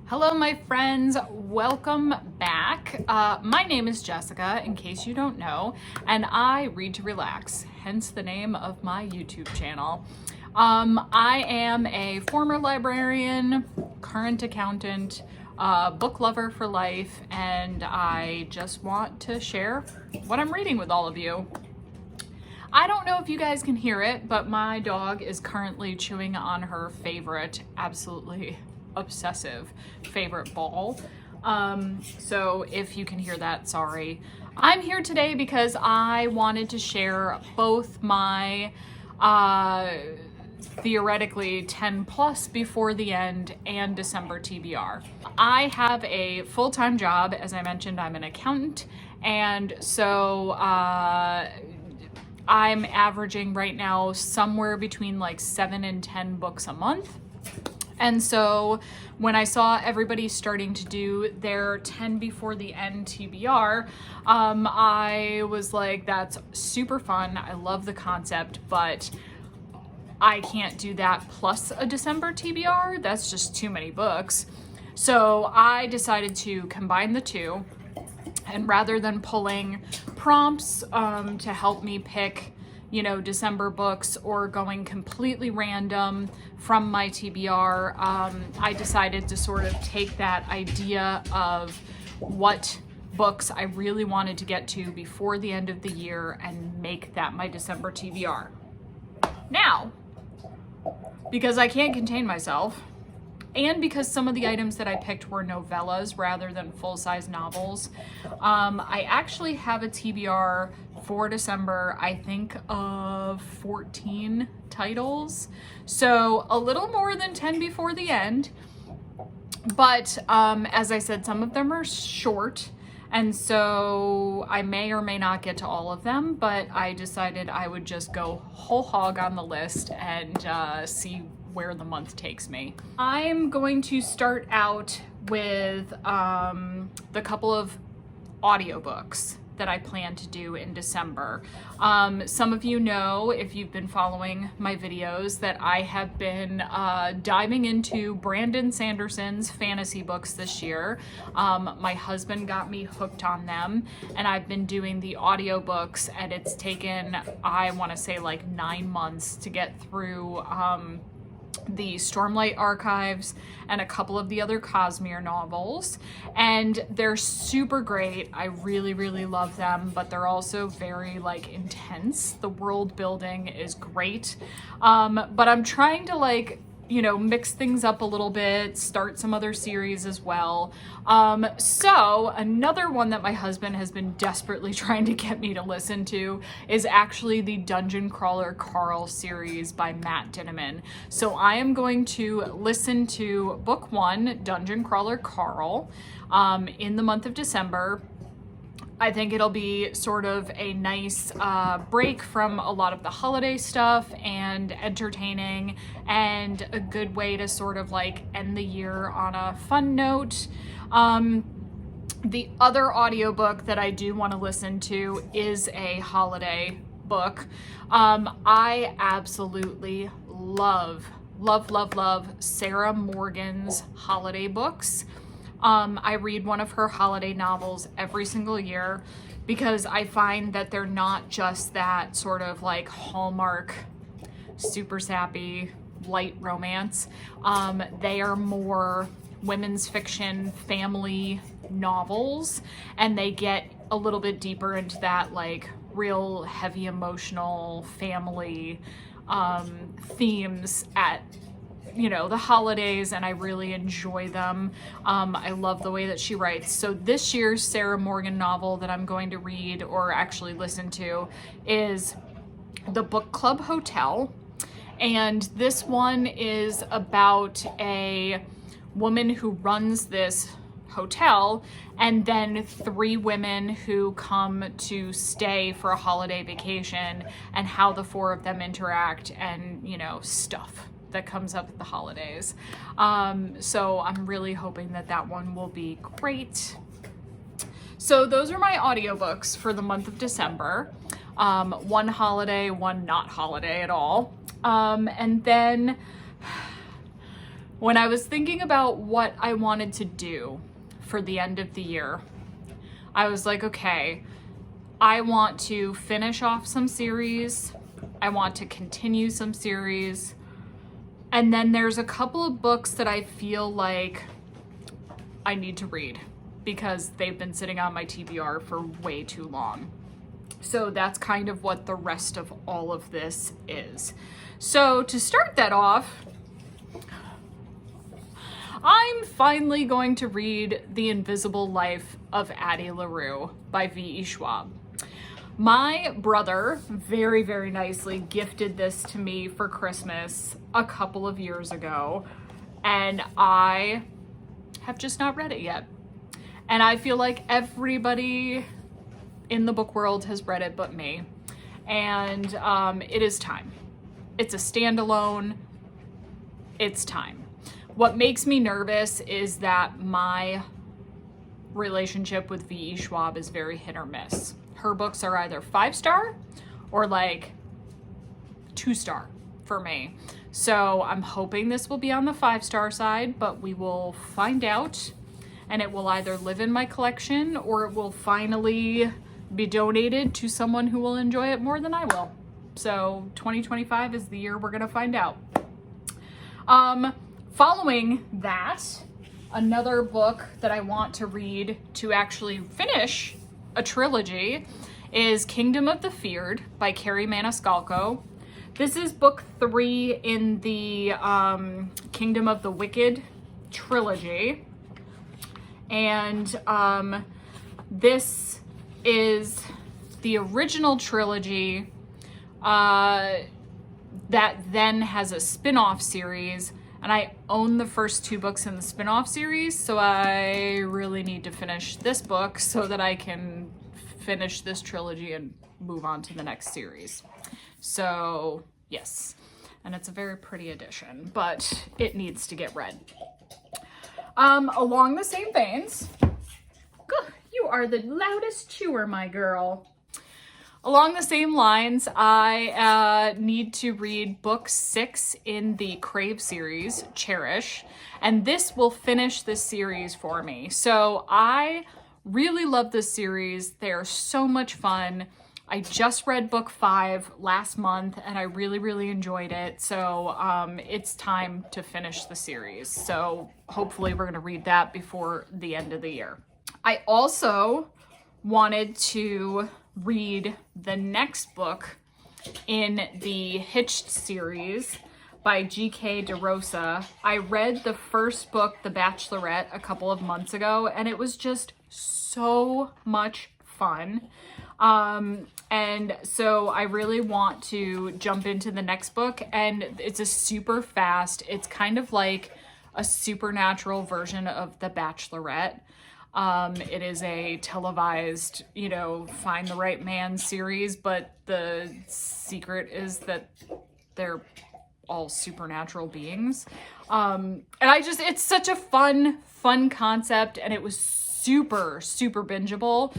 Hello, my friends. Welcome back. My name is Jessica, in case you don't know, and I read to relax, hence the name of my YouTube channel. I am a former librarian, current accountant, book lover for life, and I just want to share what I'm reading with all of you. I don't know if you guys can hear it, but my dog is currently chewing on her favorite, absolutely obsessive favorite ball. So if you can hear that, sorry. I'm here today because I wanted to share both my theoretically 10 plus before the end and December TBR. I have a full-time job. As I mentioned, I'm an accountant, and so I'm averaging right now somewhere between like 7 and 10 books a month. And so when I saw everybody starting to do their 10 before the end TBR, I was like, that's super fun. I love the concept, but I can't do that plus a December TBR. That's just too many books. So I decided to combine the two, and rather than pulling prompts to help me pick December books or going completely random from my TBR, I decided to sort of take that idea of what books I really wanted to get to before the end of the year and make that my December TBR. Now, because I can't contain myself, and because some of the items that I picked were novellas rather than full-size novels, I actually have a TBR for December, I think of 14 titles. So a little more than 10 before the end. But as I said, some of them are short, and so I may or may not get to all of them, but I decided I would just go whole hog on the list and see where the month takes me. I'm going to start out with the couple of audiobooks that I plan to do in December. Some of you know, if you've been following my videos, that I have been diving into Brandon Sanderson's fantasy books this year. My husband got me hooked on them, and I've been doing the audiobooks, and it's taken, I want to say, like 9 months to get through the Stormlight Archives and a couple of the other Cosmere novels, and they're super great. I really love them, but they're also very intense. The world building is great, but I'm trying to mix things up a little bit, start some other series as well. So another one that my husband has been desperately trying to get me to listen to is actually the Dungeon Crawler Carl series by Matt Dinniman. So I am going to listen to book 1, Dungeon Crawler Carl, in the month of December. I think it'll be sort of a nice break from a lot of the holiday stuff and entertaining, and a good way to sort of end the year on a fun note. The other audiobook that I do want to listen to is a holiday book. I absolutely love Sarah Morgan's holiday books. I read one of her holiday novels every single year because I find that they're not just that sort of Hallmark, super sappy, light romance. They are more women's fiction, family novels, and they get a little bit deeper into that real heavy emotional family themes at the holidays, and I really enjoy them. I love the way that she writes. So this year's Sarah Morgan novel that I'm going to read, or actually listen to, is The Book Club Hotel. And this one is about a woman who runs this hotel, and then 3 women who come to stay for a holiday vacation, and how the 4 of them interact, and stuff that comes up at the holidays. So I'm really hoping that that one will be great. So those are my audiobooks for the month of December. One holiday, one not holiday at all. And then When I was thinking about what I wanted to do for the end of the year, I was like, okay, I want to finish off some series. I want to continue some series. And then there's a couple of books that I feel like I need to read because they've been sitting on my TBR for way too long. So that's kind of what the rest of all of this is. So to start that off, I'm finally going to read The Invisible Life of Addie LaRue by V.E. Schwab. My brother very, very nicely gifted this to me for Christmas a couple of years ago, and I have just not read it yet. And I feel like everybody in the book world has read it but me. And it is time. It's a standalone. It's time. What makes me nervous is that my relationship with V.E. Schwab is very hit or miss. Her books are either 5-star or like 2-star for me. So I'm hoping this will be on the 5-star side, but we will find out. And it will either live in my collection or it will finally be donated to someone who will enjoy it more than I will. So 2025 is the year we're gonna find out. Following that, another book that I want to read to actually finish a trilogy is Kingdom of the Feared by Carrie Maniscalco. This is book 3 in the Kingdom of the Wicked trilogy. And this is the original trilogy that then has a spin-off series. And I own the first 2 books in the spin-off series, so I really need to finish this book so that I can finish this trilogy and move on to the next series. So, yes. And it's a very pretty edition, but it needs to get read. Along the same veins, you are the loudest chewer, my girl. Along the same lines, I need to read book 6 in the Crave series, Cherish, and this will finish this series for me. So I really love this series. They are so much fun. I just read book 5 last month and I really, really enjoyed it. So it's time to finish the series. So hopefully we're gonna read that before the end of the year. I also wanted to read the next book in the Hitched series by G.K. DeRosa. I read the first book, The Bachelorette, a couple of months ago, and it was just so much fun. And so I really want to jump into the next book, and it's a super fast, it's kind of like a supernatural version of The Bachelorette. It is a televised, find the right man series, but the secret is that they're all supernatural beings. And it's such a fun concept, and it was super, super bingeable.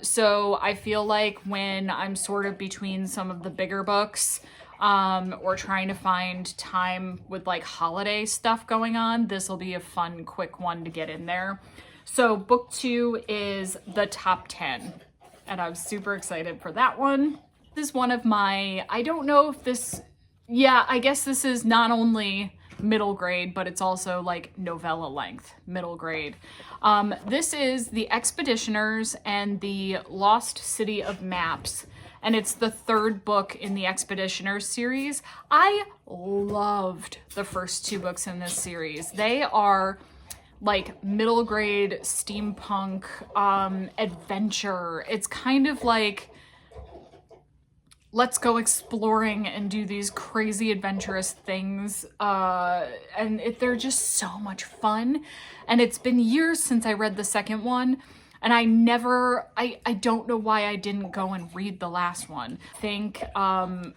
So I feel like when I'm sort of between some of the bigger books, or trying to find time with like holiday stuff going on, this will be a fun, quick one to get in there. So book 2 is The Top 10, and I'm super excited for that one. This is one of my, I don't know if this, I guess this is not only middle grade, but it's also like novella length, middle grade. This is The Expeditioners and the Lost City of Maps, and it's the 3rd book in the Expeditioners series. I loved the first 2 books in this series. They are like middle grade steampunk adventure. It's kind of like, let's go exploring and do these crazy adventurous things. And they're just so much fun. And it's been years since I read the second one. And I don't know why I didn't go and read the last one. I think,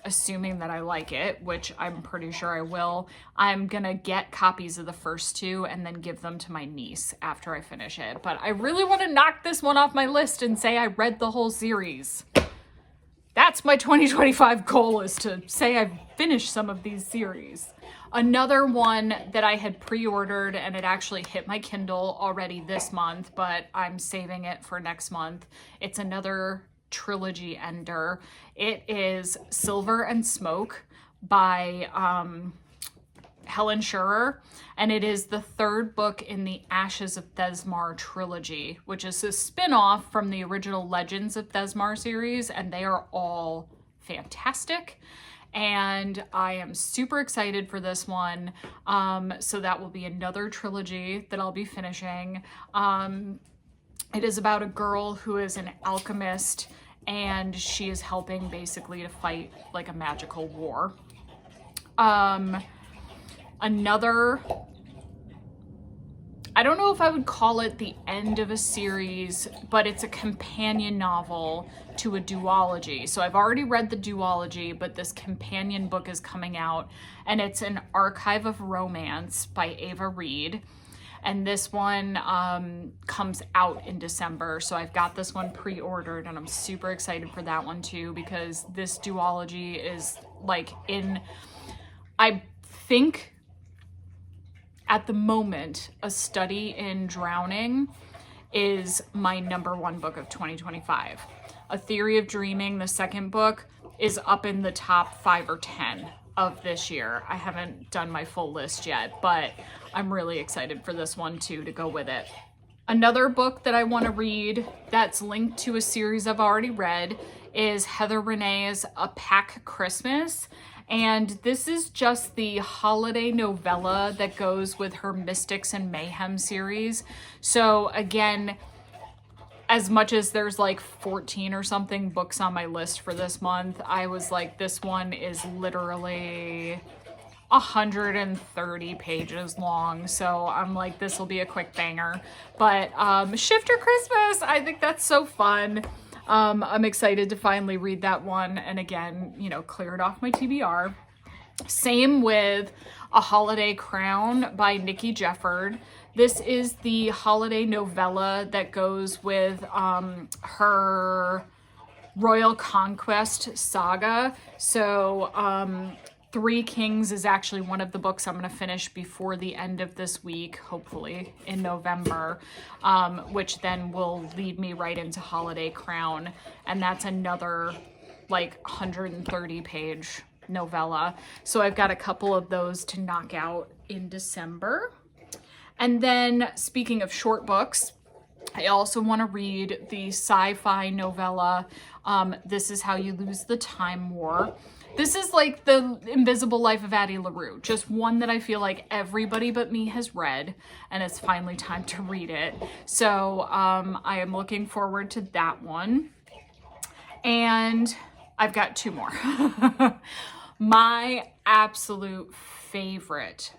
assuming that I like it, which I'm pretty sure I will, I'm gonna get copies of the first 2 and then give them to my niece after I finish it. But I really want to knock this one off my list and say I read the whole series. that's my 2025 goal, is to say I've finished some of these series. Another one that I had pre-ordered, and it actually hit my Kindle already this month, but I'm saving it for next month. It's another trilogy ender. It is Silver and Smoke by Helen Schurer, and it is the third book in the Ashes of Thesmar trilogy, which is a spin-off from the original Legends of Thesmar series, and they are all fantastic. And I am super excited for this one. So that will be another trilogy that I'll be finishing. It is about a girl who is an alchemist, and she is helping basically to fight like a magical war. Another, I don't know if I would call it the end of a series, but it's a companion novel to a duology. So I've already read the duology, but this companion book is coming out, and it's an Archive of Romance by Ava Reed. And this one comes out in December. So I've got this one pre-ordered, and I'm super excited for that one too, because this duology is like I think at the moment, A Study in Drowning is my #1 book of 2025. A Theory of Dreaming, the second book, is up in the top 5 or 10 of this year. I haven't done my full list yet, but I'm really excited for this one too, to go with it. Another book that I want to read that's linked to a series I've already read is Heather Renee's A Pack Christmas. And this is just the holiday novella that goes with her Mystics and Mayhem series. So again, as much as there's like 14 or something books on my list for this month, I was like, this one is literally 130 pages long. So I'm like, this will be a quick banger. But Shifter Christmas, I think that's so fun. I'm excited to finally read that one, and again, you know, clear it off my TBR. Same with A Holiday Crown by Nikki Jefford. This is the holiday novella that goes with her Royal Conquest saga. So Three Kings is actually one of the books I'm going to finish before the end of this week, hopefully in November, which then will lead me right into Holiday Crown. And that's another like 130 page novella. So I've got a couple of those to knock out in December. And then speaking of short books, I also want to read the sci-fi novella, This Is How You Lose the Time War. This is like The Invisible Life of Addie LaRue, just one that I feel like everybody but me has read, and it's finally time to read it. So I am looking forward to that one. And I've got 2 more. My absolute favorite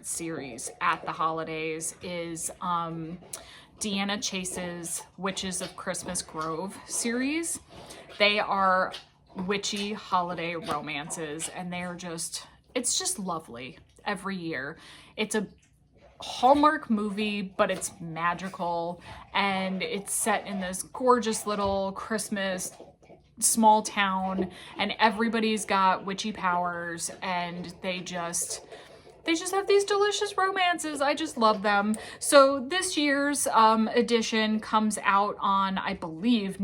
series at the holidays is Deanna Chase's Witches of Christmas Grove series. They are witchy holiday romances, and they are it's just lovely every year. It's a Hallmark movie, but it's magical, and it's set in this gorgeous little Christmas small town, and everybody's got witchy powers, and they just have these delicious romances. I just love them. So this year's edition comes out on, I believe,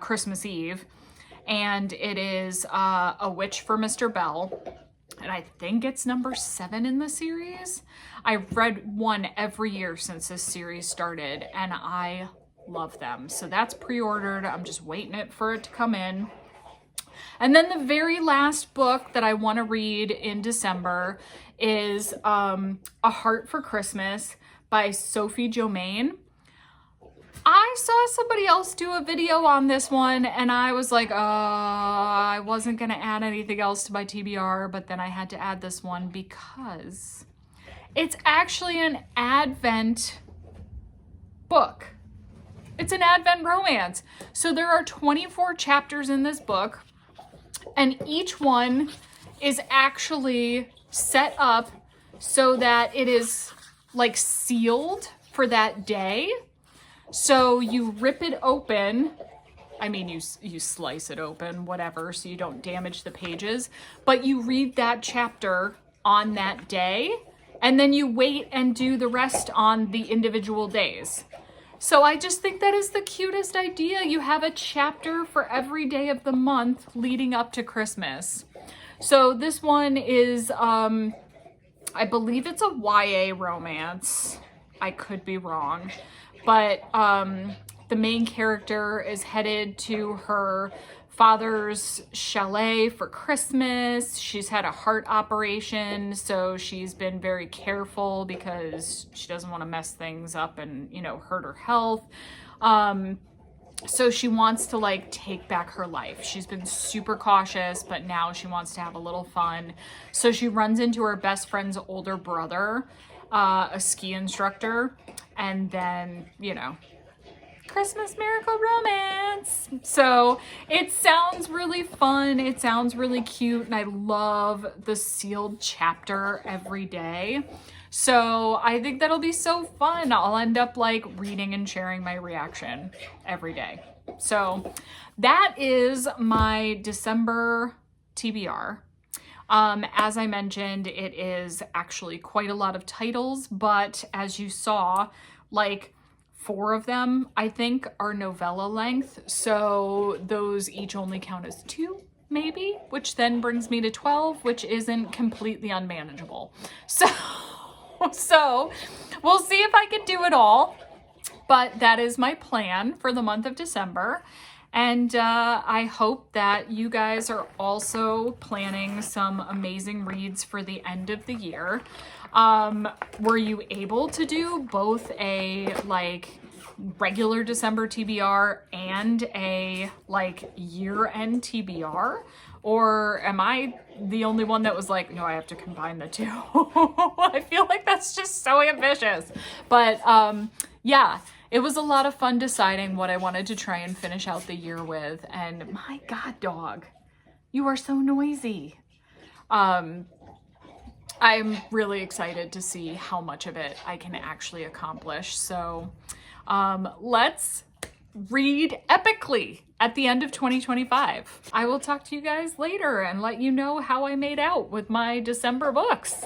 Christmas Eve, and it is A Witch for Mr. Bell, and I think it's number 7 in the series. I've read one every year since this series started, and I love them. So that's pre-ordered. I'm just waiting for it to come in. And then the very last book that I want to read in December is A Heart for Christmas by Sophie Jomain. I saw somebody else do a video on this one, and I was like, I wasn't going to add anything else to my TBR, but then I had to add this one because it's actually an Advent book. It's an Advent romance. So there are 24 chapters in this book, and each one is actually set up so that it is like sealed for that day. So you rip it open I mean, you slice it open, whatever, so you don't damage the pages, but you read that chapter on that day, and then you wait and do the rest on the individual days. So I just think that is the cutest idea. You have a chapter for every day of the month leading up to Christmas. So this one is, I believe it's a YA romance. I could be wrong, but the main character is headed to her father's chalet for Christmas. She's had a heart operation, so she's been very careful because she doesn't want to mess things up and, you know, hurt her health. So she wants to like take back her life. She's been super cautious, but now she wants to have a little fun. So she runs into her best friend's older brother, a ski instructor, and then, you know, Christmas miracle romance. So it sounds really fun. It sounds really cute. And I love the sealed chapter every day. So I think that'll be so fun. I'll end up like reading and sharing my reaction every day. So that is my December TBR. As I mentioned, it is actually quite a lot of titles, but as you saw, like 4 of them, I think, are novella length. So those each only count as 2, maybe, which then brings me to 12, which isn't completely unmanageable. So we'll see if I can do it all, but that is my plan for the month of December. And I hope that you guys are also planning some amazing reads for the end of the year. Were you able to do both a like regular December TBR and a like year-end TBR? Or am I the only one that was like, no, I have to combine the 2? I feel like that's just so ambitious. But yeah, it was a lot of fun deciding what I wanted to try and finish out the year with. And my God, dog, you are so noisy. I'm really excited to see how much of it I can actually accomplish. So let's read epically at the end of 2025. I will talk to you guys later and let you know how I made out with my December books.